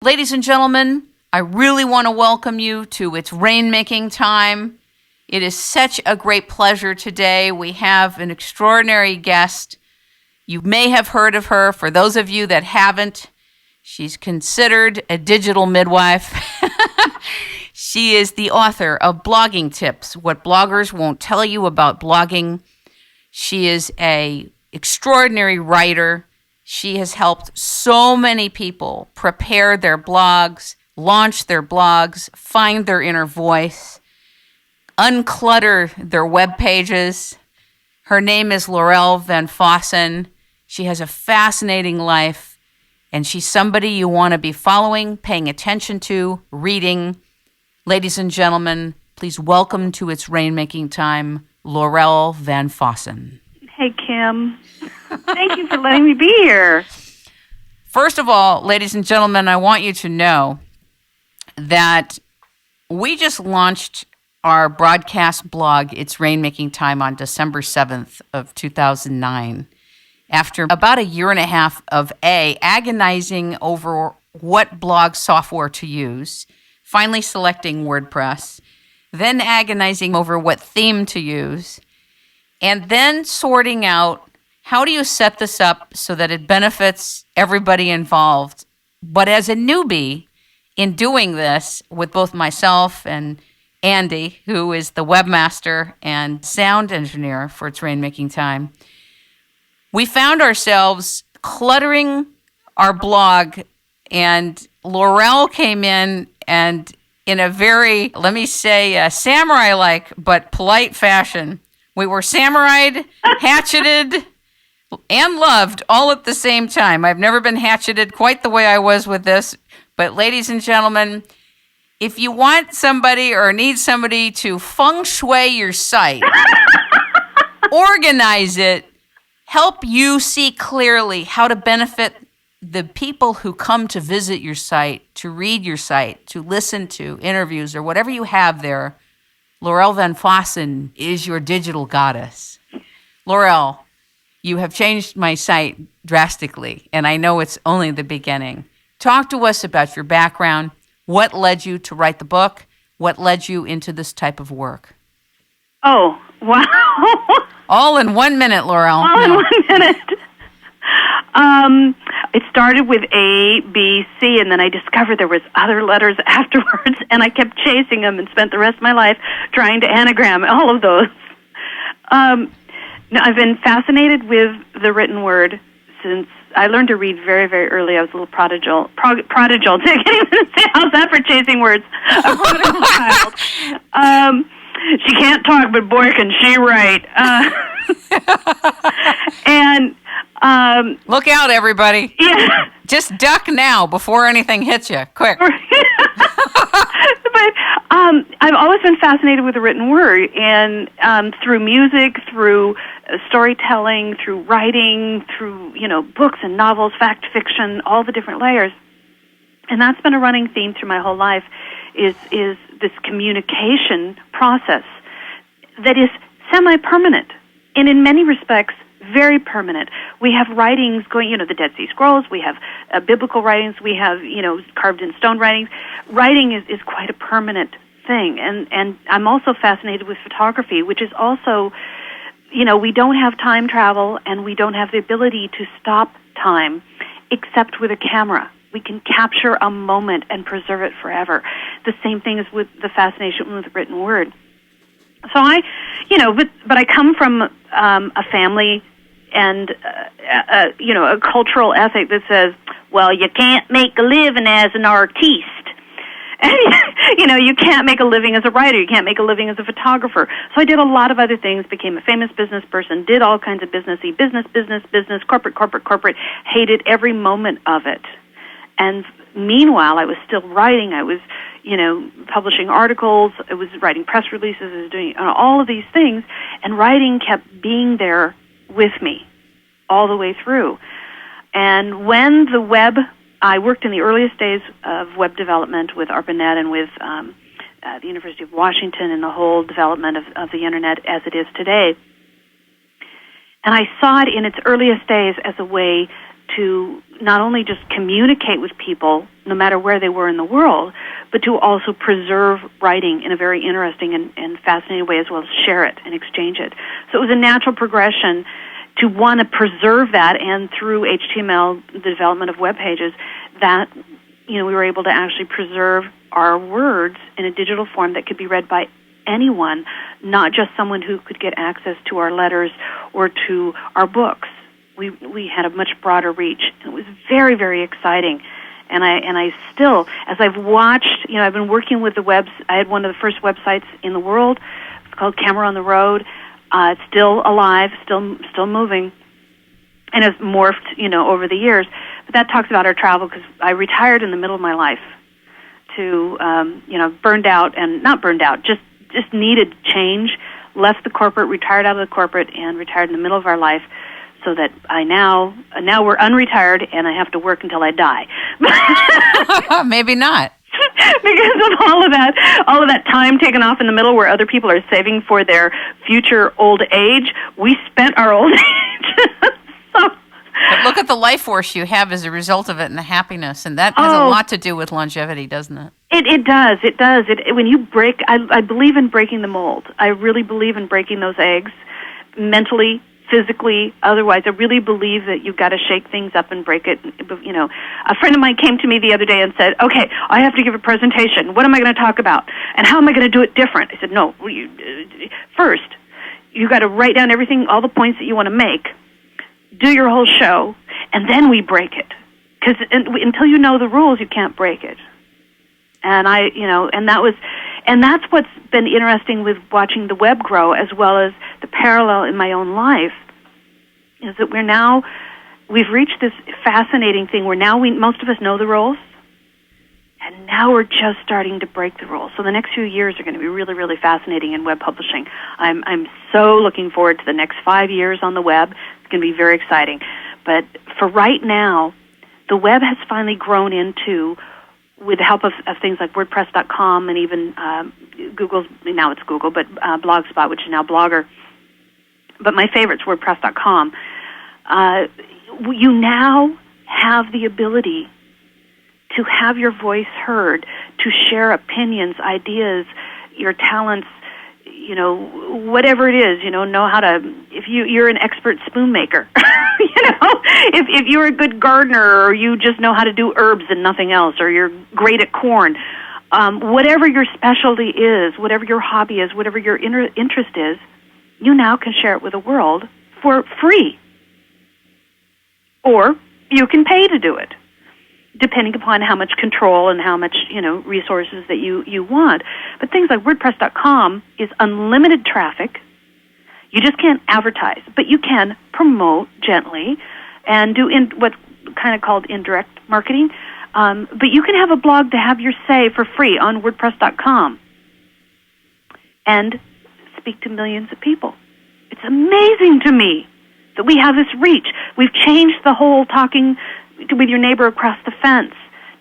Ladies and gentlemen, I really want to welcome you to It's Rainmaking Time. It is such a great pleasure today. We have an extraordinary guest. You may have heard of her. For those of you that haven't, she's considered a digital midwife. She is the author of Blogging Tips, What Bloggers Won't Tell You About Blogging. She is an extraordinary writer. She has helped so many people prepare their blogs, launch their blogs, find their inner voice, unclutter their web pages. Her name is Lorelle VanFossen. She has a fascinating life, and she's somebody you want to be following, paying attention to, reading. Ladies and gentlemen, please welcome to It's Rainmaking Time, Lorelle VanFossen. Hey, Kim. Thank you for letting me be here. First of all, ladies and gentlemen, I want you to know that we just launched our broadcast blog, It's Rainmaking Time, on December 7th of 2009. After about a year and a half of agonizing over what blog software to use, finally selecting WordPress, then agonizing over what theme to use, and then sorting out how do you set this up so that it benefits everybody involved. But as a newbie in doing this with both myself and Andy, who is the webmaster and sound engineer for It's Rainmaking Time, we found ourselves cluttering our blog, and Lorelle came in and in a very, let me say, samurai-like but polite fashion, we were samurai'd, hatcheted, and loved all at the same time. I've never been hatcheted quite the way I was with this, but ladies and gentlemen, if you want somebody or need somebody to feng shui your site, organize it, help you see clearly how to benefit the people who come to visit your site, to read your site, to listen to interviews or whatever you have there, Lorelle VanFossen is your digital goddess. Lorelle, you have changed my site drastically, and I know it's only the beginning. Talk to us about your background. What led you to write the book? What led you into this type of work? Oh, wow. All in 1 minute, Lorelle. All in 1 minute. It started with A, B, C, and then I discovered there was other letters afterwards, and I kept chasing them and spent the rest of my life trying to anagram all of those. Now, I've been fascinated with the written word since I learned to read very, very early. I was a little prodigal. I can't even say how's that for chasing words. A prodigal child. She can't talk, but boy, can she write. Look out, everybody. Yeah. Just duck now before anything hits you. Quick. But I've always been fascinated with the written word, and through music, through storytelling, through writing, through books and novels, fact fiction, all the different layers. And that's been a running theme through my whole life, is this communication process that is semi-permanent, and in many respects, very permanent. We have writings going, the Dead Sea Scrolls, we have biblical writings, we have, carved in stone writings. Writing is quite a permanent thing. And I'm also fascinated with photography, which is also, we don't have time travel and we don't have the ability to stop time except with a camera. We can capture a moment and preserve it forever. The same thing is with the fascination with the written word. So but I come from a family and a cultural ethic that says, well, you can't make a living as an artiste. And, you can't make a living as a writer. You can't make a living as a photographer. So I did a lot of other things, became a famous business person, did all kinds of business, corporate, hated every moment of it. And meanwhile, I was still writing. I was, publishing articles. I was writing press releases. I was doing all of these things. And writing kept being there with me all the way through. And when the web, I worked in the earliest days of web development with ARPANET and with the University of Washington and the whole development of the Internet as it is today. And I saw it in its earliest days as a way to not only just communicate with people, no matter where they were in the world, but to also preserve writing in a very interesting and fascinating way, as well as share it and exchange it. So it was a natural progression to want to preserve that, and through HTML, the development of web pages, that we were able to actually preserve our words in a digital form that could be read by anyone, not just someone who could get access to our letters or to our books. We had a much broader reach. It was very, very exciting. And I still, as I've watched, I've been working with the webs. I had one of the first websites in the world. It's called Camera on the Road. It's still alive, still moving, and has morphed, over the years. But that talks about our travel, because I retired in the middle of my life to, burned out, and not burned out, just needed change, left the corporate, retired out of the corporate, and retired in the middle of our life, so that now we're unretired, and I have to work until I die. Maybe not. Because of all of that time taken off in the middle where other people are saving for their future old age, we spent our old age. But look at the life force you have as a result of it, and the happiness, and that has a lot to do with longevity, doesn't it? It does. When you break, I believe in breaking the mold. I really believe in breaking those eggs, mentally, physically, otherwise. I really believe that you've got to shake things up and break it. A friend of mine came to me the other day and said, "Okay, I have to give a presentation. What am I going to talk about? And how am I going to do it different?" I said, "No, first, you got to write down everything, all the points that you want to make, do your whole show, and then we break it. Because until you know the rules, you can't break it." And and that's what's been interesting with watching the web grow, as well as the parallel in my own life, is that we've reached this fascinating thing where now most of us know the rules, and now we're just starting to break the rules. So the next few years are going to be really, really fascinating in web publishing. I'm so looking forward to the next 5 years on the web. It's going to be very exciting. But for right now, the web has finally grown into, with the help of things like WordPress.com and even Google's, now it's Google, but Blogspot, which is now Blogger. But my favorite's WordPress.com. You now have the ability to have your voice heard, to share opinions, ideas, your talents, whatever it is, know how to, if you're an expert spoon maker, if you're a good gardener, or you just know how to do herbs and nothing else, or you're great at corn, whatever your specialty is, whatever your hobby is, whatever your interest is, you now can share it with the world for free. Or you can pay to do it, depending upon how much control and how much, resources that you want. But things like WordPress.com is unlimited traffic. You just can't advertise, but you can promote gently and do what's kind of called indirect marketing. But you can have a blog to have your say for free on WordPress.com and speak to millions of people. It's amazing to me that we have this reach. We've changed the whole talking with your neighbor across the fence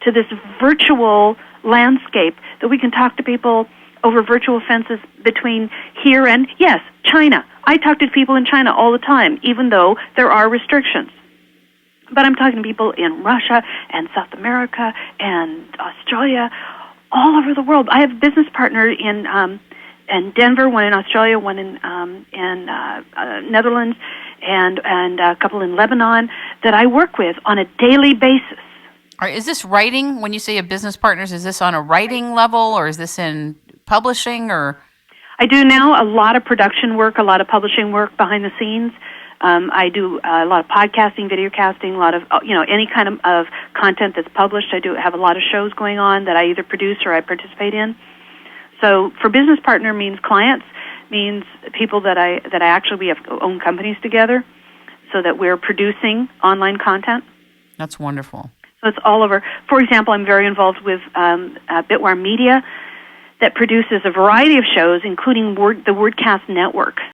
to this virtual landscape that we can talk to people over virtual fences between here and, yes, China. I talk to people in China all the time, even though there are restrictions. But I'm talking to people in Russia and South America and Australia, all over the world. I have a business partner in Denver, one in Australia, one in Netherlands, and a couple in Lebanon that I work with on a daily basis. Is this writing? When you say a business partners, is this on a writing level, or is this in publishing? Or I do now a lot of production work, a lot of publishing work behind the scenes. I do a lot of podcasting, video casting, a lot of any kind of content that's published. I do have a lot of shows going on that I either produce or I participate in. So for business partner means clients, means people that we have own companies together, so that we're producing online content. That's wonderful. So it's all over. For example, I'm very involved with Bitwire Media that produces a variety of shows, including the WordCast Network.